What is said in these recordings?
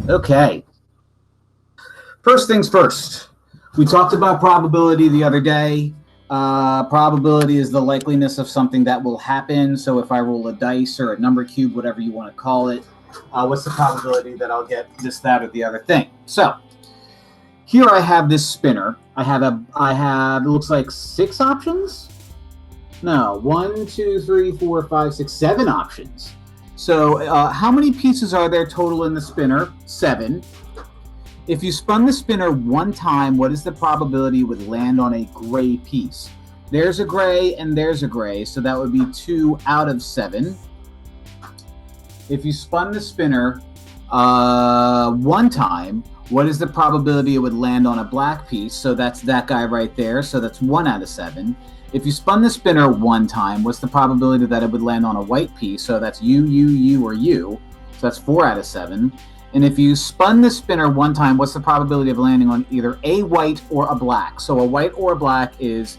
Okay. First things first. We talked about probability the other day. Probability is the likeliness of something that will happen. So if I roll a dice or a number cube, whatever you want to call it, what's the probability that I'll get this, that, or the other thing? So here I have this spinner. I have, it looks like 6 options. No, 1, 2, 3, 4, 5, 6, 7 options. So how many pieces are there total in the spinner? 7. If you spun the spinner one time, what is the probability it would land on a gray piece? There's a gray and there's a gray, so that would be 2 out of 7. If you spun the spinner one time, what is the probability it would land on a black piece? So that's that guy right there, so that's 1 out of 7. If you spun the spinner one time, what's the probability that it would land on a white piece? So that's you, or you. So that's 4 out of 7. And if you spun the spinner one time, what's the probability of landing on either a white or a black? So a white or a black is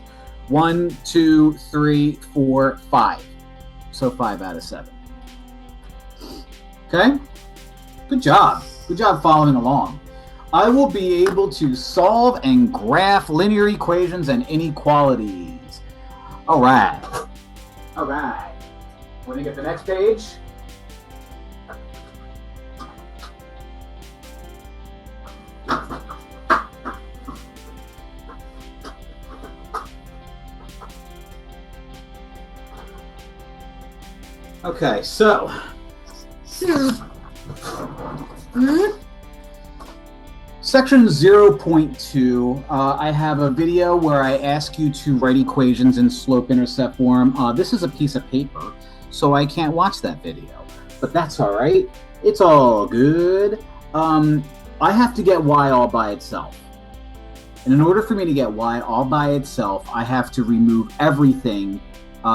1, 2, 3, 4, 5. So 5 out of 7. Okay? Good job. Good job following along. I will be able to solve and graph linear equations and inequalities. All right. All right. Want to get the next page? Okay, so section 0.2, I have a video where I ask you to write equations in slope-intercept form. This is a piece of paper, so I can't watch that video, but that's all right. It's all good. I have to get y all by itself. And in order for me to get y all by itself, I have to remove everything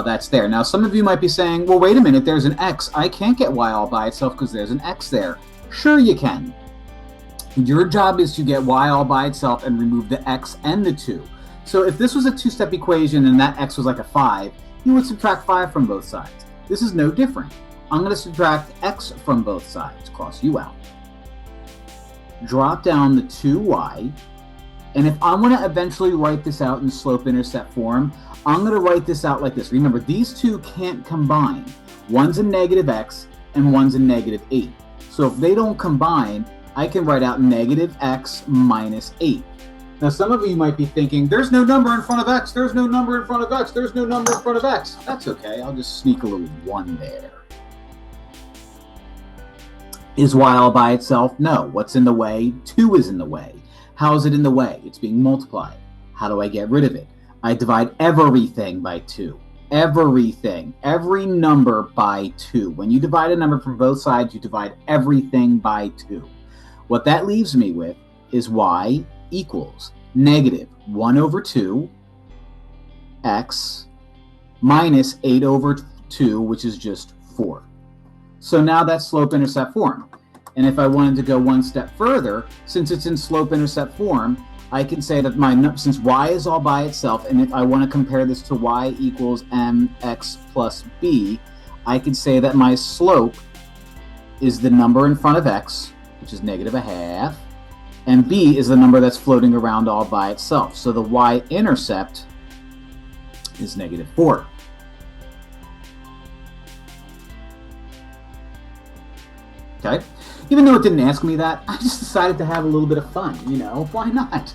that's there. Now, some of you might be saying, well, wait a minute, there's an x. I can't get y all by itself because there's an x there. Sure you can. Your job is to get y all by itself and remove the x and the 2. So if this was a 2-step equation and that x was like a 5, you would subtract 5 from both sides. This is no different. I'm going to subtract x from both sides, cross you out. Drop down the 2y. And if I'm going to eventually write this out in slope-intercept form, I'm going to write this out like this. Remember, these two can't combine. One's a negative x and one's a negative 8. So if they don't combine, I can write out negative x minus 8. Now, some of you might be thinking, there's no number in front of x, there's no number in front of x, there's no number in front of x. That's okay, I'll just sneak a little 1 there. Is y all by itself? No. What's in the way? 2 is in the way. How is it in the way? It's being multiplied. How do I get rid of it? I divide everything by 2. Everything. Every number by 2. When you divide a number from both sides, you divide everything by 2. What that leaves me with is y equals negative 1 over 2 x minus 8 over 2, which is just 4. So now that's slope-intercept form. And if I wanted to go one step further, since it's in slope-intercept form, I can say that since y is all by itself, and if I want to compare this to y equals mx plus b, I can say that my slope is the number in front of x, which is negative 1/2, and b is the number that's floating around all by itself. So the y-intercept is negative 4. Okay? Even though it didn't ask me that, I just decided to have a little bit of fun, you know? Why not?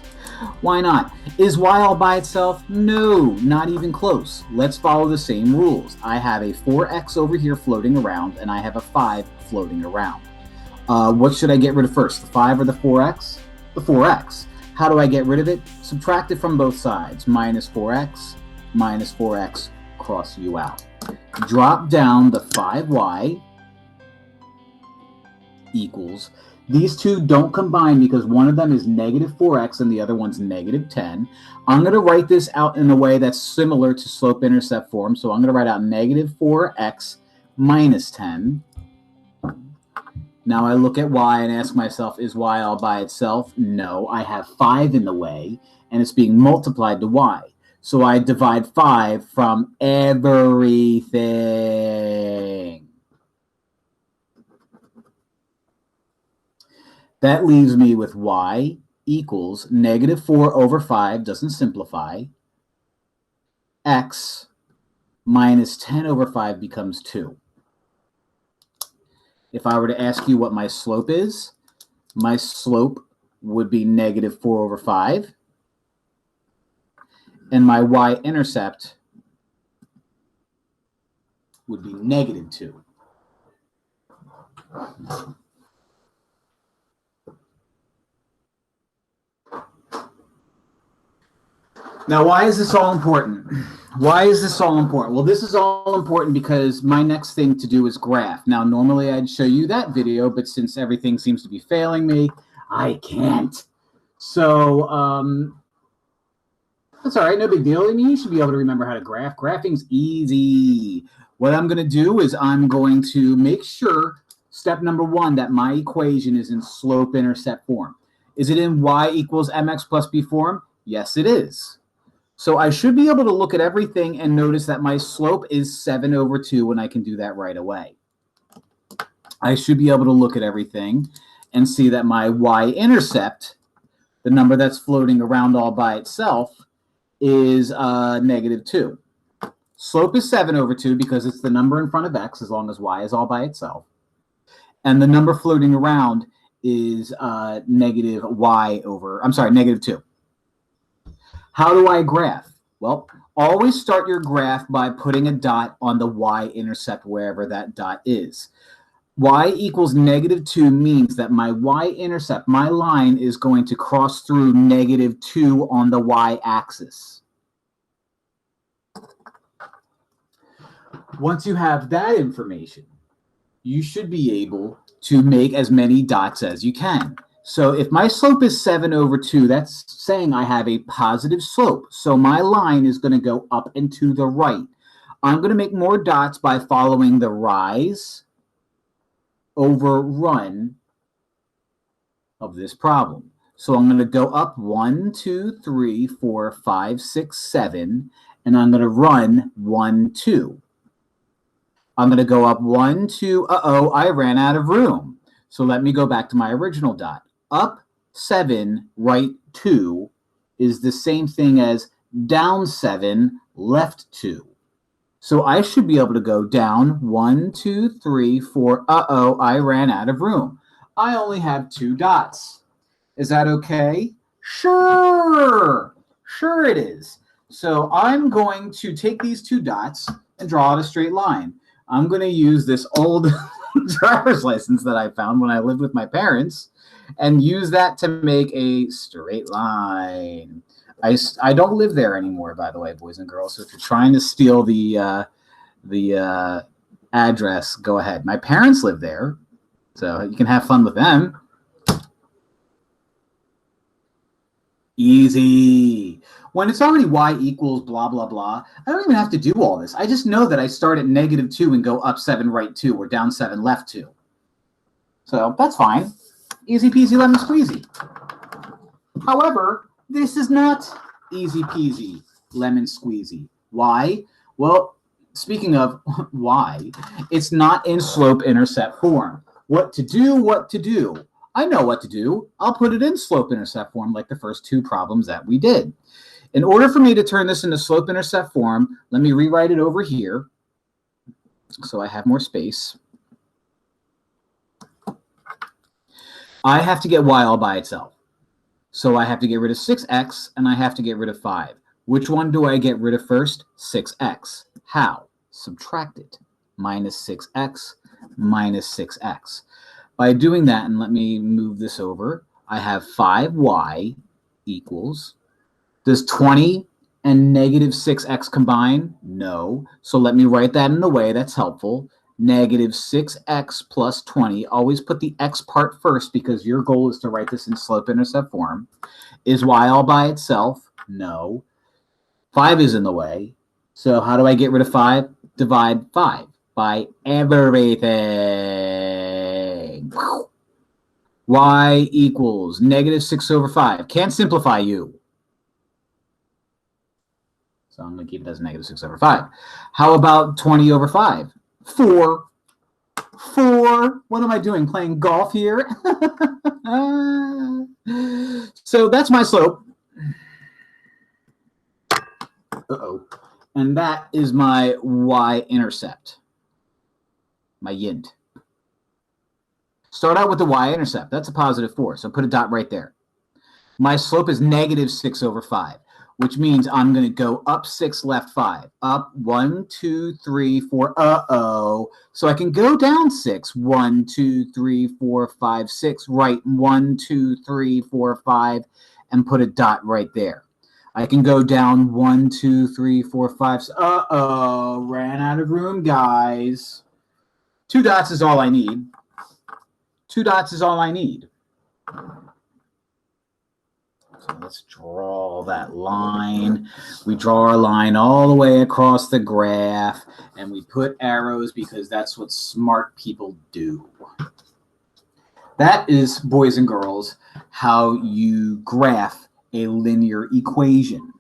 Why not? Is y all by itself? No, not even close. Let's follow the same rules. I have a 4x over here floating around, and I have a 5 floating around. What should I get rid of first, the 5 or the 4x? The 4x. How do I get rid of it? Subtract it from both sides. Minus 4x, cross you out. Drop down the 5y equals, these two don't combine because one of them is negative 4x and the other one's negative 10. I'm going to write this out in a way that's similar to slope-intercept form. So I'm going to write out negative 4x minus 10. Now I look at y and ask myself, is y all by itself? No, I have 5 in the way and it's being multiplied to y. So I divide 5 from everything. That leaves me with y equals negative 4 over 5, doesn't simplify, x minus 10 over 5 becomes 2. If I were to ask you what my slope is, my slope would be negative 4 over 5, and my y-intercept would be negative 2. Now, why is this all important? Why is this all important? Well, this is all important because my next thing to do is graph. Now, normally I'd show you that video, but since everything seems to be failing me, I can't. So, that's all right, no big deal. I mean, you should be able to remember how to graph. Graphing's easy. What I'm going to do is I'm going to make sure, step number 1, that my equation is in slope-intercept form. Is it in y equals mx plus b form? Yes, it is. So I should be able to look at everything and notice that my slope is 7 over 2, and I can do that right away. I should be able to look at everything and see that my y-intercept, the number that's floating around all by itself, is negative 2. Slope is 7 over 2 because it's the number in front of x as long as y is all by itself. And the number floating around is negative 2. How do I graph? Well, always start your graph by putting a dot on the y-intercept wherever that dot is. Y equals negative 2 means that my y-intercept, my line, is going to cross through negative 2 on the y-axis. Once you have that information, you should be able to make as many dots as you can. So if my slope is 7 over 2, that's saying I have a positive slope. So my line is going to go up and to the right. I'm going to make more dots by following the rise over run of this problem. So I'm going to go up 1, 2, 3, 4, 5, 6, 7, and I'm going to run 1, 2. I'm going to go up 1, 2, I ran out of room. So let me go back to my original dot. Up 7, right 2 is the same thing as down 7, left 2. So I should be able to go down 1, 2, 3, 4. I ran out of room. I only have 2 dots. Is that okay? Sure. Sure it is. So I'm going to take these 2 dots and draw out a straight line. I'm going to use this old driver's license that I found when I lived with my parents and use that to make a straight line. I don't live there anymore, by the way, boys and girls. So if you're trying to steal the address, go ahead. My parents live there, so you can have fun with them. Easy. When it's already y equals blah, blah, blah, I don't even have to do all this. I just know that I start at negative 2 and go up 7, right 2, or down 7, left 2. So that's fine. Easy peasy, lemon squeezy. However, this is not easy peasy, lemon squeezy. Why? Well, speaking of why, it's not in slope-intercept form. What to do? I know what to do. I'll put it in slope-intercept form like the first 2 problems that we did. In order for me to turn this into slope-intercept form, let me rewrite it over here so I have more space. I have to get y all by itself. So I have to get rid of 6x and I have to get rid of 5. Which one do I get rid of first? 6x. How? Subtract it. Minus 6x minus 6x. By doing that, and let me move this over, I have 5y equals, does 20 and negative 6x combine? No. So let me write that in a way that's helpful. Negative 6x plus 20. Always put the x part first because your goal is to write this in slope-intercept form. Is y all by itself? No. 5 is in the way. So how do I get rid of 5? Divide 5 by everything. Y equals negative 6 over 5. Can't simplify you. So I'm going to keep it as negative 6 over 5. How about 20 over 5? 4. 4 4. What am I doing? Playing golf here? So that's my slope. Uh-oh. And that is my y-intercept, my yin. Start out with the y-intercept. That's a positive 4, so put a dot right there. My slope is negative 6 over 5, which means I'm going to go up 6, left 5. Up 1, 2, 3, 4. Uh-oh. So I can go down 6. 1, 2, 3, 4, 5, 6. Right. 1, 2, 3, 4, 5. And put a dot right there. I can go down 1, 2, 3, 4, 5. Uh-oh. Ran out of room, guys. 2 dots is all I need. 2 dots is all I need. So let's draw that line. We draw our line all the way across the graph, and we put arrows because that's what smart people do. That is, boys and girls, how you graph a linear equation.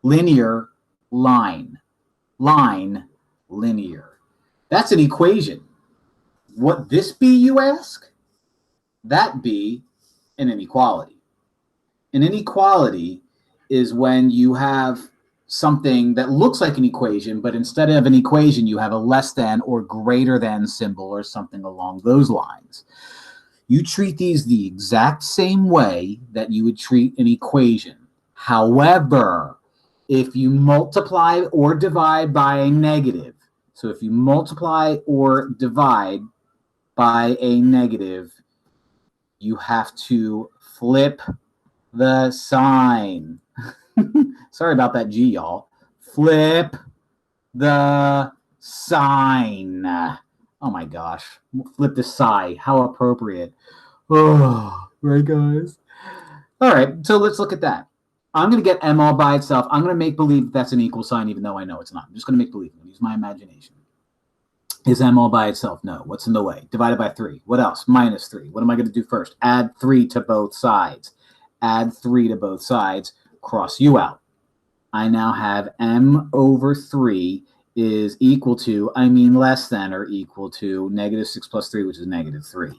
Linear, line. Line, linear. That's an equation. What this be, you ask? That be an inequality. An inequality is when you have something that looks like an equation, but instead of an equation, you have a less than or greater than symbol or something along those lines. You treat these the exact same way that you would treat an equation. However, if you multiply or divide by a negative, so if you multiply or divide by a negative, you have to flip the sign. Sorry about that G, y'all. Flip the sign. Oh my gosh. Flip the sigh. How appropriate. Oh, right, guys. All right, so let's look at that. I'm going to get M all by itself. I'm going to make believe that's an equal sign, even though I know it's not. I'm just going to make believe. Use my imagination. Is M all by itself? No. What's in the way? Divided by 3. What else? Minus 3. What am I going to do first? Add 3 to both sides. Add 3 to both sides. Cross U out. I now have M over 3 is equal to, less than or equal to negative 6 plus 3, which is negative 3.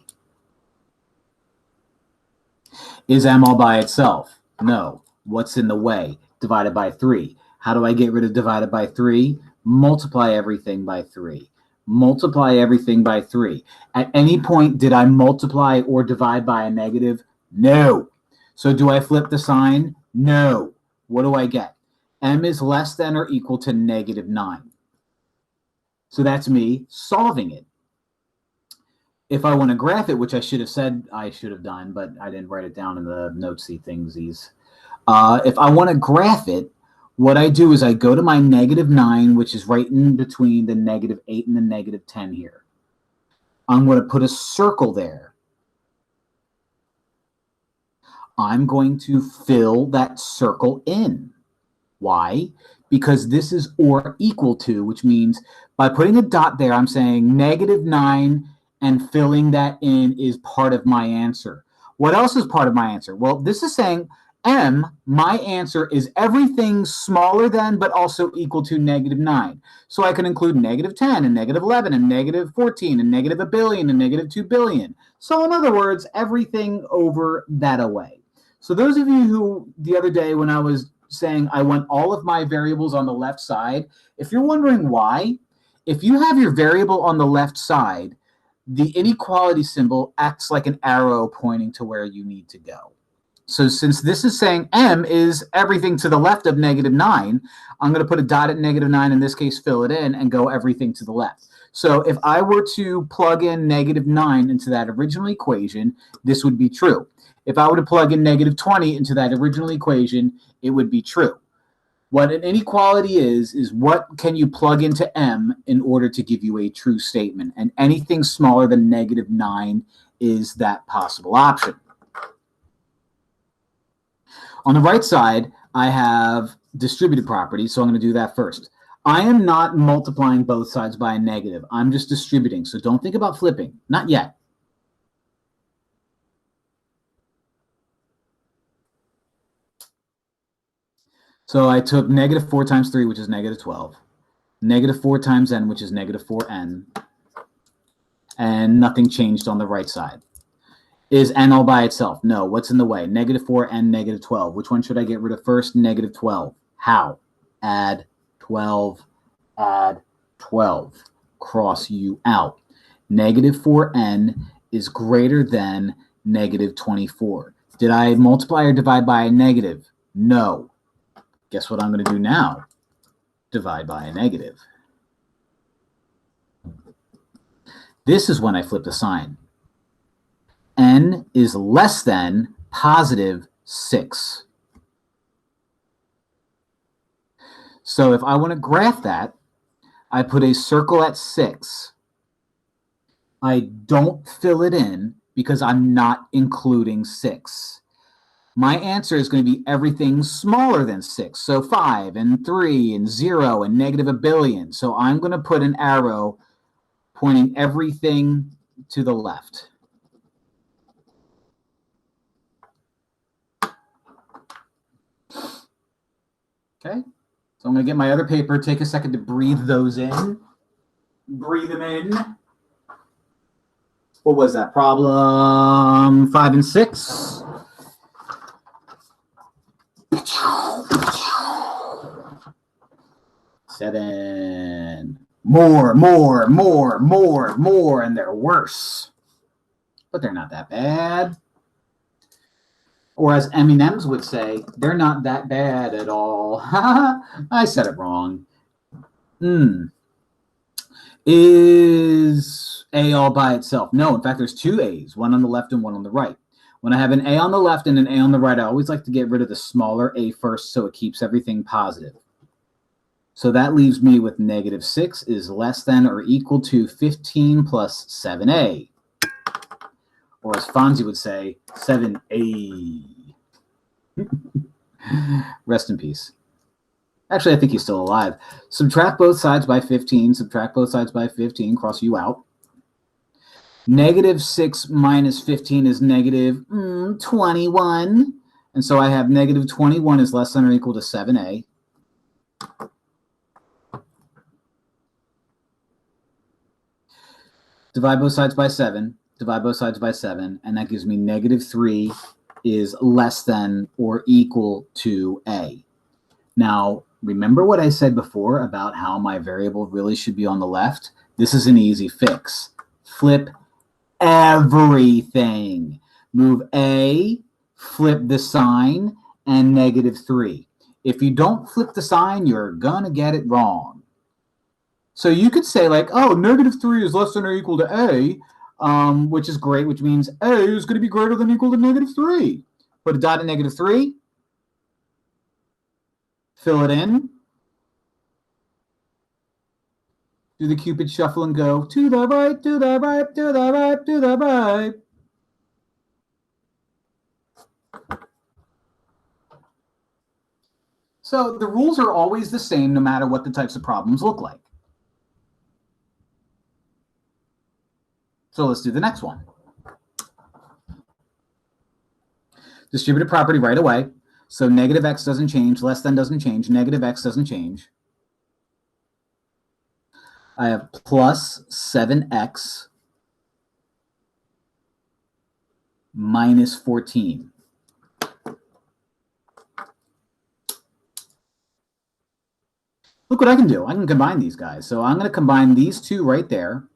Is M all by itself? No. What's in the way? Divided by 3. How do I get rid of divided by 3? Multiply everything by 3. Multiply everything by 3. At any point, did I multiply or divide by a negative? No. So do I flip the sign? No. What do I get? M is less than or equal to negative 9. So that's me solving it. If I want to graph it, which I should have said I should have done, but I didn't write it down in the notesy thingsies. If I want to graph it, what I do is I go to my negative 9, which is right in between the negative 8 and the negative 10 here. I'm going to put a circle there. I'm going to fill that circle in. Why? Because this is or equal to, which means by putting a dot there, I'm saying negative 9 and filling that in is part of my answer. What else is part of my answer? Well, this is saying M, my answer, is everything smaller than but also equal to negative 9. So I can include negative 10 and negative 11 and negative 14 and negative a billion and negative 2 billion. So in other words, everything over that away. So those of you who the other day when I was saying I want all of my variables on the left side, if you're wondering why, if you have your variable on the left side, the inequality symbol acts like an arrow pointing to where you need to go. So since this is saying M is everything to the left of negative 9, I'm going to put a dot at negative 9, in this case fill it in, and go everything to the left. So if I were to plug in negative 9 into that original equation, this would be true. If I were to plug in negative 20 into that original equation, it would be true. What an inequality is what can you plug into M in order to give you a true statement. And anything smaller than negative 9 is that possible option. On the right side, I have distributed properties, so I'm going to do that first. I am not multiplying both sides by a negative. I'm just distributing, so don't think about flipping. Not yet. So I took negative 4 times 3, which is negative 12. Negative 4 times n, which is negative 4n. and nothing changed on the right side. Is n all by itself? No. What's in the way? -4 and -12. Which one should I get rid of first? -12. How? Add 12, add 12. Cross u out. -4n is greater than -24. Did I multiply or divide by a negative? No. Guess what I'm going to do now? Divide by a negative. This is when I flip the sign. N is less than +6. So if I want to graph that, I put a circle at 6. I don't fill it in because I'm not including 6. My answer is going to be everything smaller than 6. So 5 and 3 and 0 and -1 billion. So I'm going to put an arrow pointing everything to the left. Okay, so I'm going to get my other paper, take a second to breathe those in. Breathe them in. What was that? Problem 5 and 6. Seven. More, and they're worse. But they're not that bad. Or as M&Ms would say, they're not that bad at all. I said it wrong. Is A all by itself? No, in fact, there's two A's, one on the left and one on the right. When I have an A on the left and an A on the right, I always like to get rid of the smaller A first so it keeps everything positive. So that leaves me with -6 is less than or equal to 15 plus 7A. Or as Fonzie would say, 7A. Rest in peace. Actually, I think he's still alive. Subtract both sides by 15. Subtract both sides by 15. Cross u out. -6 minus 15 is -21. And so I have -21 is less than or equal to 7A. Divide both sides by 7. Divide both sides by 7. And that gives me -3 is less than or equal to A. Now, remember what I said before about how my variable really should be on the left? This is an easy fix. Flip everything. Move A, flip the sign, and -3. If you don't flip the sign, you're going to get it wrong. So you could say like, oh, -3 is less than or equal to A, which is great, which means A is going to be greater than or equal to -3. Put a dot at -3. Fill it in. Do the Cupid shuffle and go to the right, to the right, to the right, to the right. So the rules are always the same no matter what the types of problems look like. So let's do the next one. Distributive property right away. So -x doesn't change, less than doesn't change, -x doesn't change. I have plus 7x minus 14. Look what I can do. I can combine these guys. So I'm going to combine these two right there.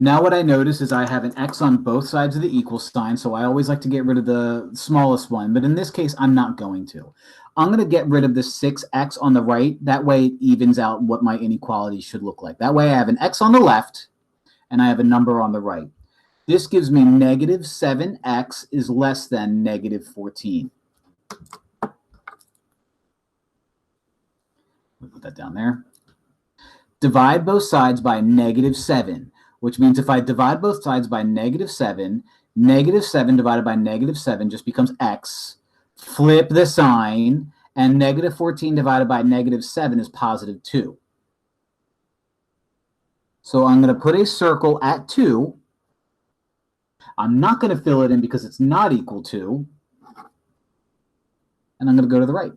Now what I notice is I have an x on both sides of the equal sign, so I always like to get rid of the smallest one, but in this case, I'm not going to. I'm going to get rid of the 6x on the right. That way it evens out what my inequality should look like. That way I have an x on the left, and I have a number on the right. This gives me -7x is less than -14. We'll put that down there. Divide both sides by -7. Which means if I divide both sides by -7, -7 divided by -7 just becomes x. Flip the sign, and -14 divided by -7 is +2. So I'm going to put a circle at 2. I'm not going to fill it in because it's not equal to. And I'm going to go to the right.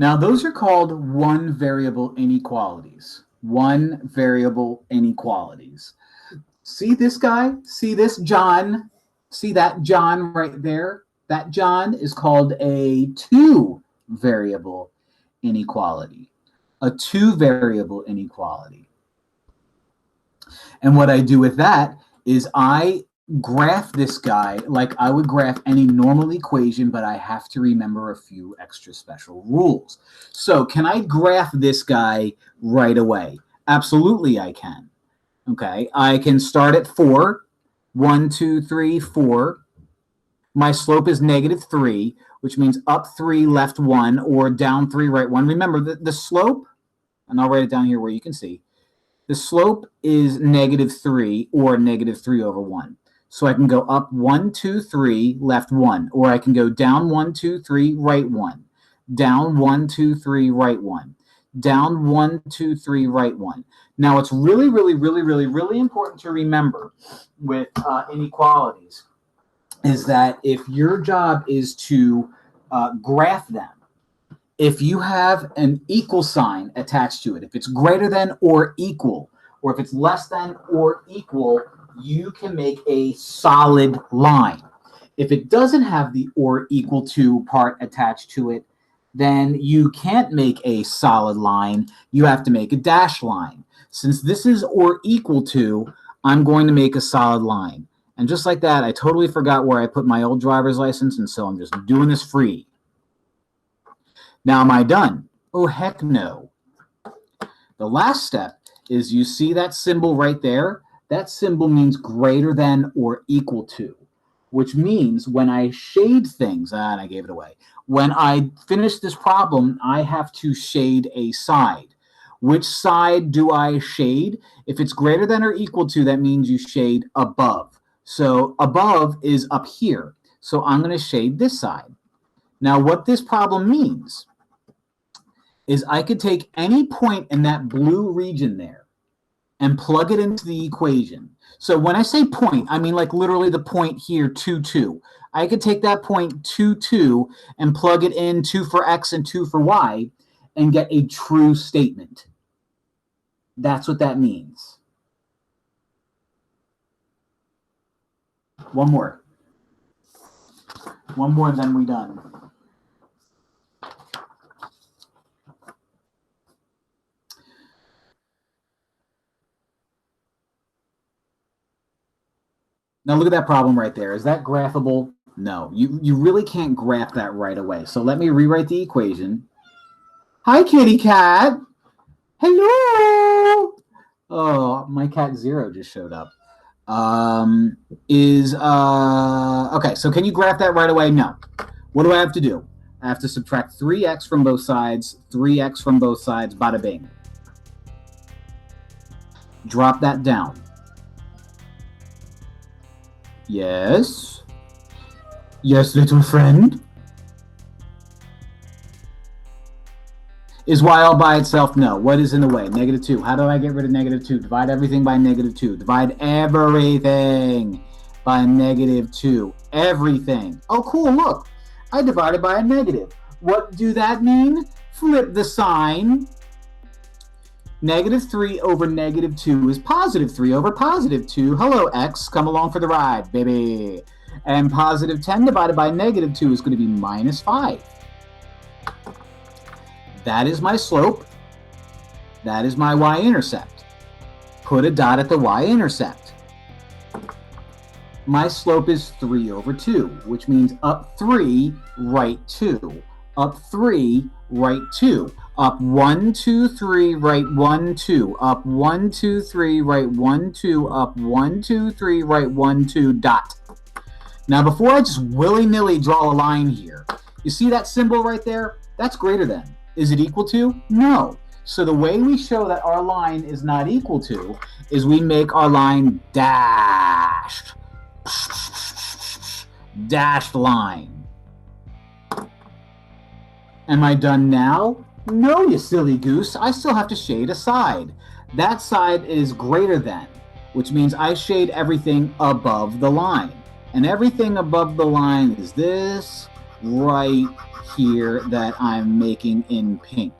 Now, those are called one variable inequalities. One variable inequalities. See this guy? See this John? See that John right there? That John is called a two variable inequality. A two variable inequality. And what I do with that is I graph this guy like I would graph any normal equation, but I have to remember a few extra special rules. So can I graph this guy right away? Absolutely I can. Okay, I can start at 4. 1, 2, 3, 4. My slope is -3, which means up 3, left 1, or down 3, right 1. Remember, the slope, and I'll write it down here where you can see, the slope is -3 or -3/1. So I can go up 1, 2, 3, left 1, or I can go down 1, 2, 3, right 1, down 1, 2, 3, right 1, down 1, 2, 3, right 1. Now, it's really, really, really, really, really important to remember with inequalities is that if your job is to graph them, if you have an equal sign attached to it, if it's greater than or equal, or if it's less than or equal, you can make a solid line. If it doesn't have the or equal to part attached to it, then you can't make a solid line. You have to make a dashed line. Since this is or equal to, I'm going to make a solid line. And just like that, I totally forgot where I put my old driver's license, and so I'm just doing this free. Now, am I done? Oh, heck no. The last step is you see that symbol right there? That symbol means greater than or equal to, which means when I shade things, and I gave it away, when I finish this problem, I have to shade a side. Which side do I shade? If it's greater than or equal to, that means you shade above. So above is up here. So I'm going to shade this side. Now, what this problem means is I could take any point in that blue region there and plug it into the equation. So when I say point, I mean like literally the point here, 2, 2. I could take that point 2, 2 and plug it in 2 for x and 2 for y and get a true statement. That's what that means. One more. One more, and then we're done. Now look at that problem right there. Is that graphable? No, you really can't graph that right away. So let me rewrite the equation. Hi, kitty cat. Hello. Oh, my cat Zero just showed up. Okay, so can you graph that right away? No. What do I have to do? I have to subtract 3x from both sides, 3x from both sides, bada bing. Drop that down. Yes. Yes, little friend. Is y all by itself? No. What is in the way? -2. How do I get rid of -2? Divide everything by -2. Divide everything by -2. Everything. Oh, cool. Look. I divided by a negative. What do that mean? Flip the sign. -3 over -2 is +3 over +2. Hello, x. Come along for the ride, baby. And +10 divided by -2 is going to be -5. That is my slope. That is my y-intercept. Put a dot at the y-intercept. My slope is 3 over 2, which means up 3, right 2. Up 3, right 2. Up 1, 2, 3, right 1, 2. Up 1, 2, 3, right 1, 2. Up 1, 2, 3, right 1, 2, dot. Now, before I just willy-nilly draw a line here, you see that symbol right there? That's greater than. Is it equal to? No. So the way we show that our line is not equal to is we make our line dashed. Dashed line. Am I done now? No, you silly goose. I still have to shade a side. That side is greater than, which means I shade everything above the line. And everything above the line is this, right here that I'm making in pink.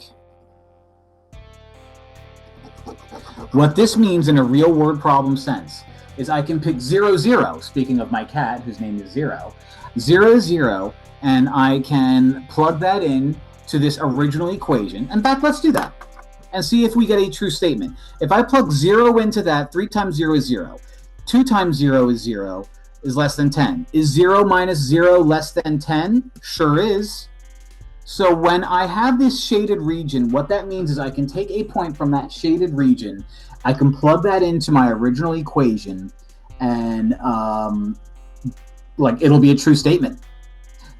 What this means in a real word problem sense is I can pick 0, 0, speaking of my cat, whose name is 0, 0, 0, and I can plug that in to this original equation. In fact, let's do that and see if we get a true statement. If I plug 0 into that, 3 times 0 is 0. 2 times 0 is 0, is less than 10. Is 0 minus 0 less than 10? Sure is. So when I have this shaded region, what that means is I can take a point from that shaded region, I can plug that into my original equation, and it'll be a true statement.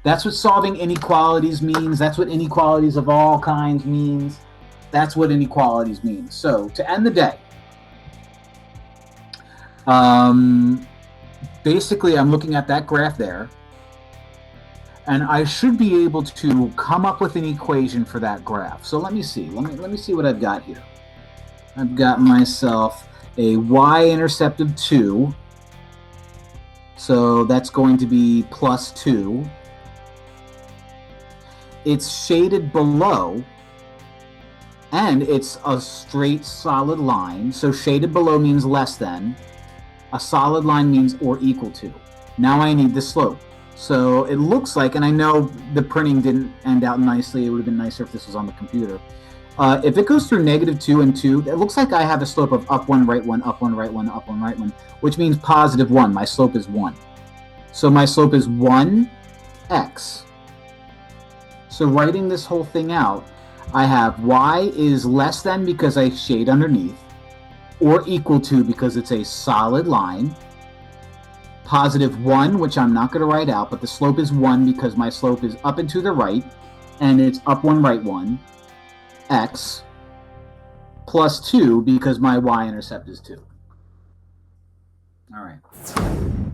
That's what solving inequalities means. That's what inequalities of all kinds means. That's what inequalities means. So to end the day, basically I'm looking at that graph there, and I should be able to come up with an equation for that graph. So let me see. Let me see what I've got here. I've got myself a y-intercept of 2. So that's going to be plus 2. It's shaded below, and it's a straight solid line. So shaded below means less than. A solid line means or equal to. Now I need the slope. So it looks like, and I know the printing didn't end out nicely. It would have been nicer if this was on the computer. If it goes through -2 and 2, it looks like I have a slope of up 1, right 1, up 1, right 1, up 1, right 1, which means positive 1. My slope is 1. So my slope is 1x. So writing this whole thing out, I have y is less than because I shade underneath, or equal to because it's a solid line, positive 1, which I'm not going to write out, but the slope is 1 because my slope is up and to the right, and it's up 1, right 1, x, plus 2 because my y-intercept is 2. All right.